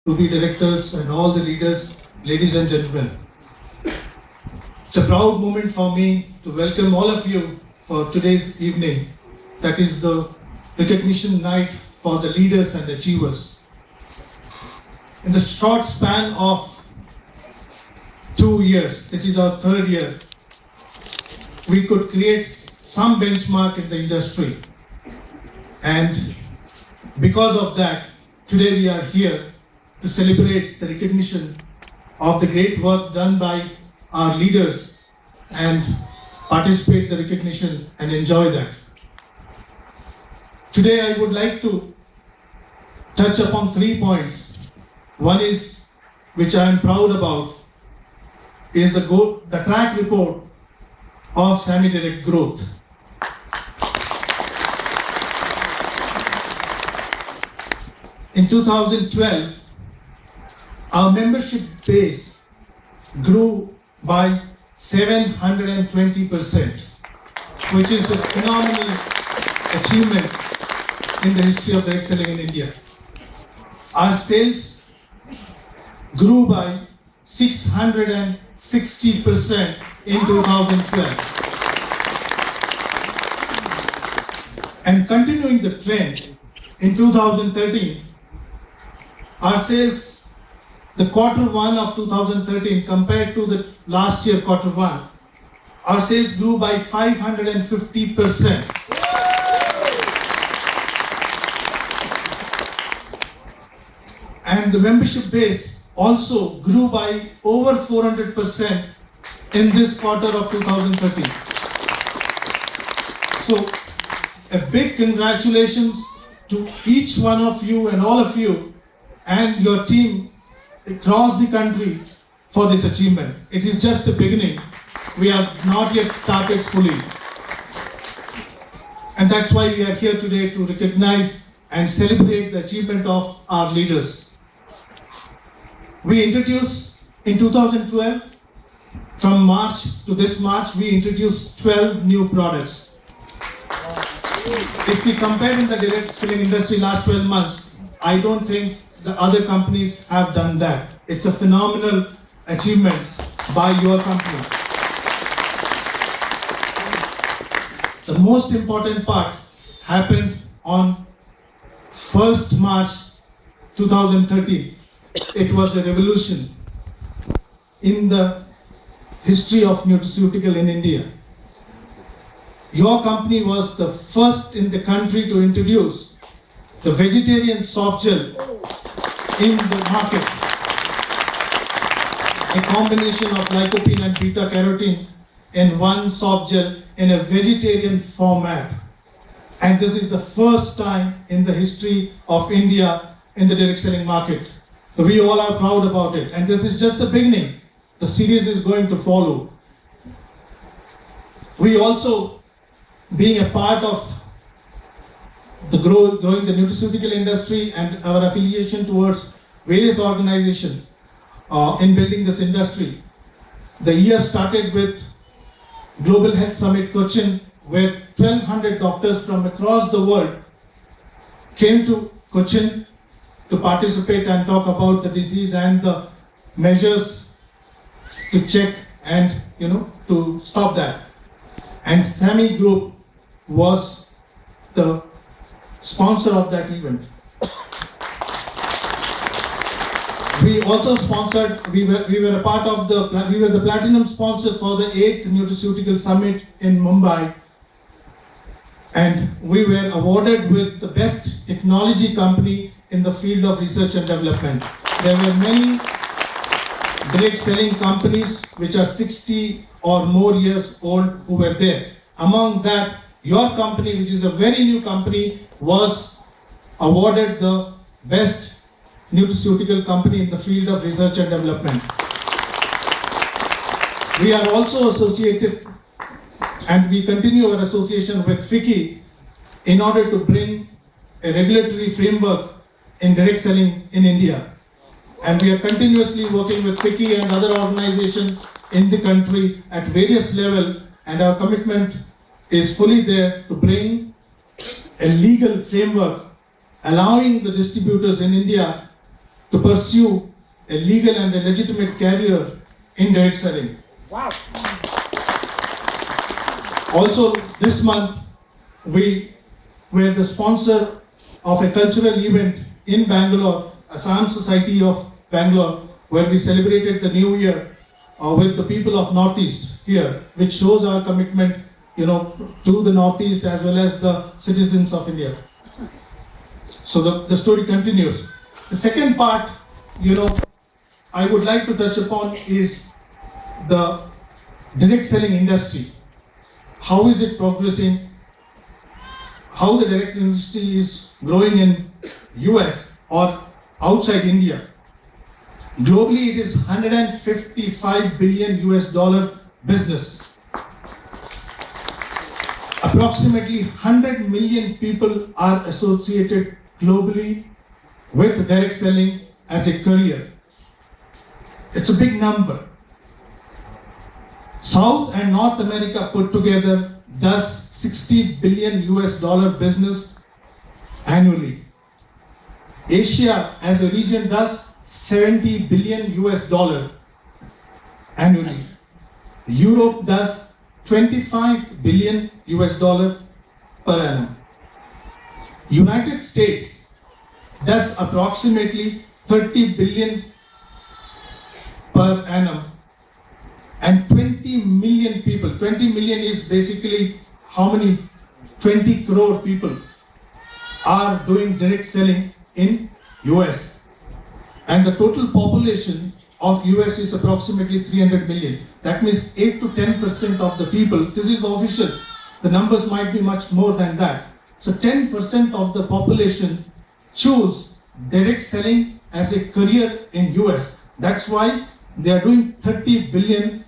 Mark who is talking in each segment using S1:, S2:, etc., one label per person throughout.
S1: to be directors and all the leaders, ladies and gentlemen. It's a proud moment for me to welcome all of you for today's evening. That is the recognition night for the leaders and achievers. In the short span of 2 years, this is our third year, we could create some benchmark in the industry. And because of that, today we are here to celebrate the recognition of the great work done by our leaders and participate the recognition and enjoy that. Today I would like to touch upon 3 points. One is, which I am proud about, is the track report of semi-direct growth. In 2012, our membership base grew by 720%, which is a phenomenal achievement in the history of direct selling in India. Our sales grew by 660% in 2012. And continuing the trend, in 2013, our sales, the Q1 of 2013 compared to the last year Q1, our sales grew by 550%. And the membership base also grew by over 400% in this quarter of 2013. So, a big congratulations to each one of you and all of you and your team across the country for this achievement. It is just the beginning. We have not yet started fully. And that's why we are here today to recognize and celebrate the achievement of our leaders. We introduced in 2012, from March to this March, we introduced 12 new products. If we compare in the direct selling industry last 12 months, I don't think the other companies have done that. It's a phenomenal achievement by your company. The most important part happened on 1st March 2013. It was a revolution in the history of nutraceutical in India. Your company was the first in the country to introduce the vegetarian soft gel in the market. A combination of lycopene and beta carotene in one soft gel in a vegetarian format. And this is the first time in the history of India in the direct selling market. So we all are proud about it. And this is just the beginning. The series is going to follow. We also, being a part of the growing the nutraceutical industry and our affiliation towards various organizations in building this industry. The year started with Global Health Summit Cochin, where 1,200 doctors from across the world came to Cochin to participate and talk about the disease and the measures to check and to stop that. And SAMI Group was the sponsor of that event. We also sponsored, we were a part of we were the platinum sponsor for the 8th Nutraceutical Summit in Mumbai. And we were awarded with the best technology company in the field of research and development. There were many direct selling companies which are 60 or more years old who were there. Among that, your company, which is a very new company, was awarded the best nutraceutical company in the field of research and development. We are also associated, and we continue our association with FICCI in order to bring a regulatory framework in direct selling in India. And we are continuously working with FICCI and other organizations in the country at various levels, and our commitment is fully there to bring a legal framework allowing the distributors in India to pursue a legal and a legitimate career in direct selling.
S2: Wow.
S1: Also, this month, we were the sponsor of a cultural event in Bangalore, Assam Society of Bangalore, where we celebrated the New Year with the people of Northeast here, which shows our commitment, to the Northeast as well as the citizens of India. So the story continues. The second part, I would like to touch upon is the direct selling industry. How is it progressing? How the direct industry is growing in US or outside India. Globally, it is $155 billion US business. Approximately 100 million people are associated globally with direct selling as a career. It's a big number. South and North America put together does $60 billion US business annually. Asia as a region does $70 billion US annually. Europe does $25 billion US per annum. United States does approximately $30 billion per annum. And 20 million people, 20 million is basically how many? 20 crore people are doing direct selling in US. And the total population of US is approximately 300 million. That means 8 to 10% of the people, this is official, the numbers might be much more than that. So 10% of the population choose direct selling as a career in US. That's why they are doing $30 billion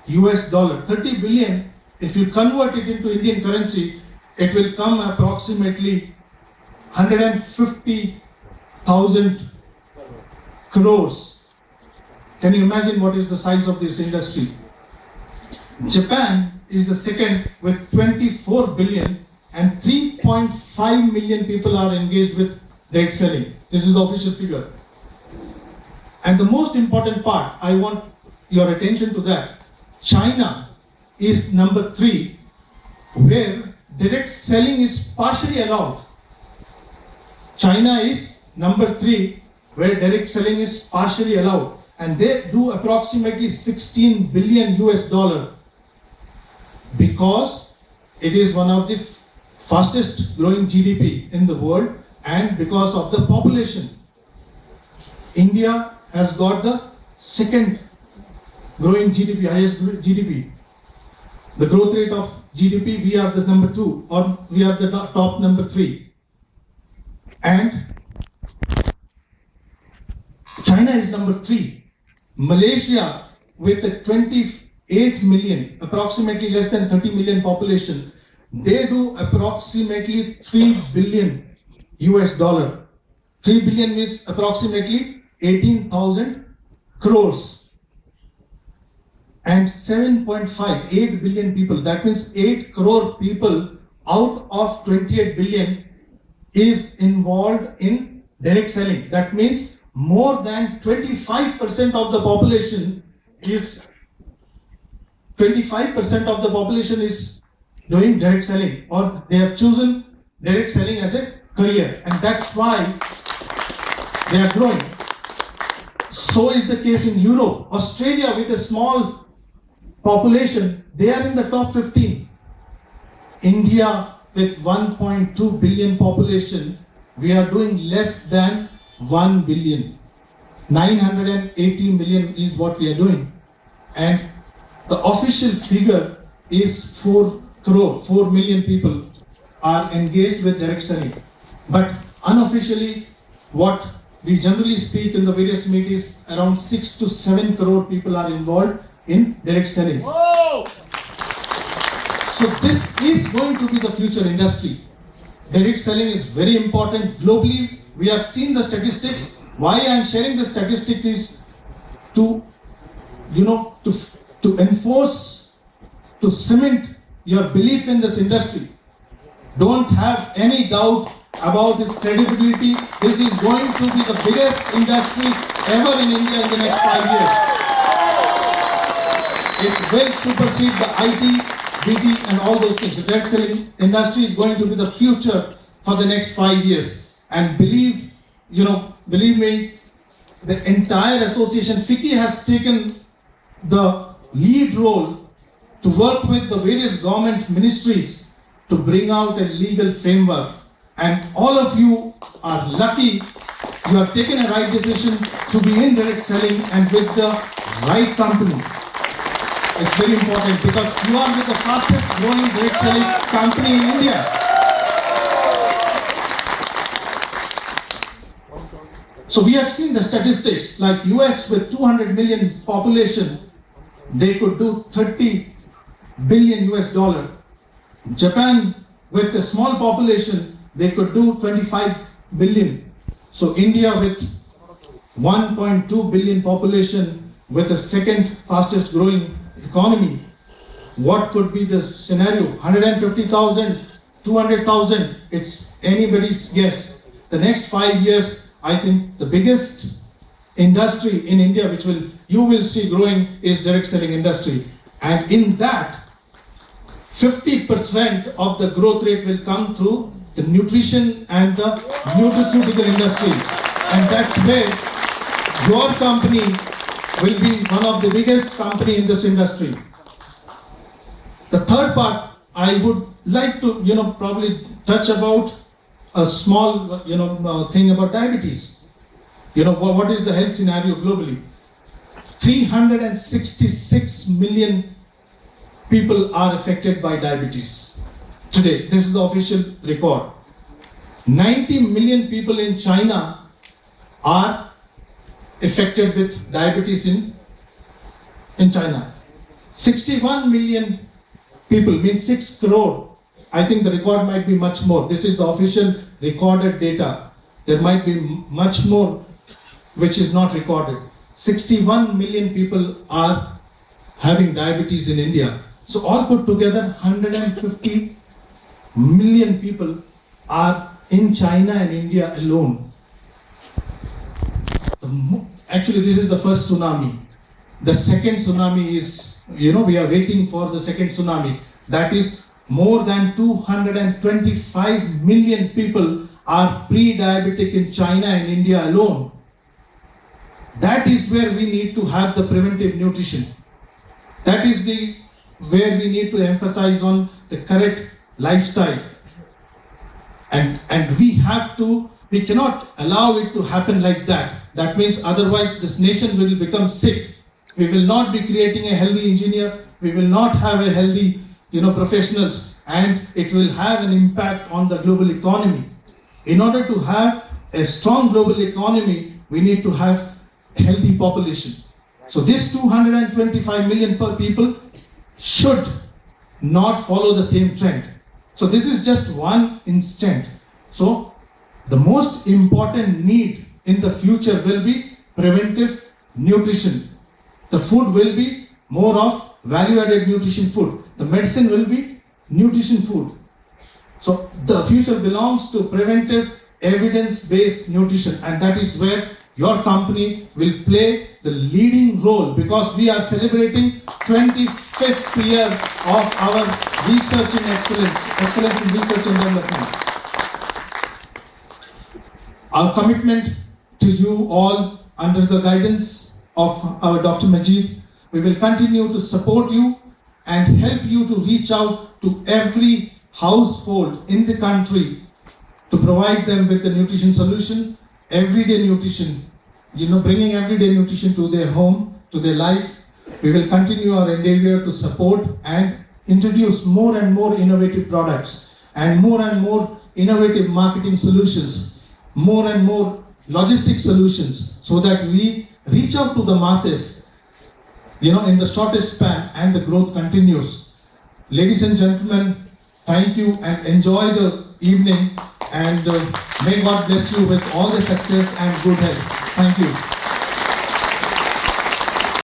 S1: US. 30 billion, if you convert it into Indian currency, it will come approximately 150,000 crores. Can you imagine what is the size of this industry? Japan is the second with 24 billion and 3.5 million people are engaged with direct selling. This is the official figure. And the most important part, I want your attention to that. China is number 3, where direct selling is partially allowed. China is number 3, where direct selling is partially allowed. And they do approximately $16 billion US, because it is one of the fastest growing GDP in the world and because of the population. India has got the second growing GDP, highest GDP. The growth rate of GDP, we are the number 2 or we are the top number 3. And China is number 3. Malaysia with a 28 million, approximately less than 30 million population, they do approximately $3 billion US. 3 billion is approximately 18,000 crores. And 7.5, 8 billion people, that means 8 crore people out of 28 billion is involved in direct selling. That means more than 25% of the population is doing direct selling, or they have chosen direct selling as a career, and that's why they are growing. So is the case in Europe. Australia, with a small population, they are in the top 15. India with 1.2 billion population, we are doing less than 1 billion. 980 million is what we are doing. And the official figure is 4 million people are engaged with direct selling. But unofficially, what we generally speak in the various meetings, around 6 to 7 crore people are involved in direct selling.
S2: Whoa!
S1: So this is going to be the future industry. Direct selling is very important globally. We have seen the statistics. Why I am sharing the statistic is to enforce, to cement your belief in this industry. Don't have any doubt about its credibility. This is going to be the biggest industry ever in India in the next 5 years. It will supersede the IT, BT and all those things. The direct selling industry is going to be the future for the next 5 years. And believe me, the entire association, FICCI, has taken the lead role to work with the various government ministries to bring out a legal framework. And all of you are lucky you have taken a right decision to be in direct selling and with the right company. It's very important because you are with the fastest growing direct selling company in India. So we have seen the statistics, like US with 200 million population, they could do 30 billion US dollar. Japan with a small population, they could do 25 billion. So India with 1.2 billion population, with the second fastest growing economy, what could be the scenario? 150,000, 200,000, it's anybody's guess. The next 5 years, I think the biggest industry in India which you will see growing is direct selling industry. And in that, 50% of the growth rate will come through the nutrition and the nutraceutical industry. And that's where your company will be one of the biggest company in this industry. The third part, I would like to, probably touch about a small, thing about diabetes. What is the health scenario globally? 366 million people are affected by diabetes today. This is the official record. 90 million people in China are affected with diabetes in China. 61 million people, means 6 crore. I think the record might be much more. This is the official recorded data. There might be much more which is not recorded. 61 million people are having diabetes in India. So all put together, 150 million people are in China and India alone. Actually, this is the first tsunami. The second tsunami is, we are waiting for the second tsunami. That is, more than 225 million people are pre-diabetic in China and India alone. That is where we need to have the preventive nutrition. That is where we need to emphasize on the correct lifestyle. And we cannot allow it to happen like that. That means otherwise this nation will become sick. We will not be creating a healthy engineer. We will not have a healthy, professionals, and it will have an impact on the global economy. In order to have a strong global economy, we need to have a healthy population. So this 225 million people should not follow the same trend. So this is just one instant. So the most important need in the future will be preventive nutrition. The food will be more of value-added nutrition food. The medicine will be nutrition food. So the future belongs to preventive evidence-based nutrition, and that is where your company will play the leading role, because we are celebrating 25th year of our research in excellence in research and development. Our commitment to you all under the guidance of our Dr. Majid, we will continue to support you and help you to reach out to every household in the country to provide them with the nutrition solution, everyday nutrition, bringing everyday nutrition to their home, to their life. We will continue our endeavor to support and introduce more and more innovative products and more innovative marketing solutions, more and more logistic solutions, so that we reach out to the masses, in the shortest span, and the growth continues. Ladies and gentlemen, thank you and enjoy the evening, and may God bless you with all the success and good health. Thank you.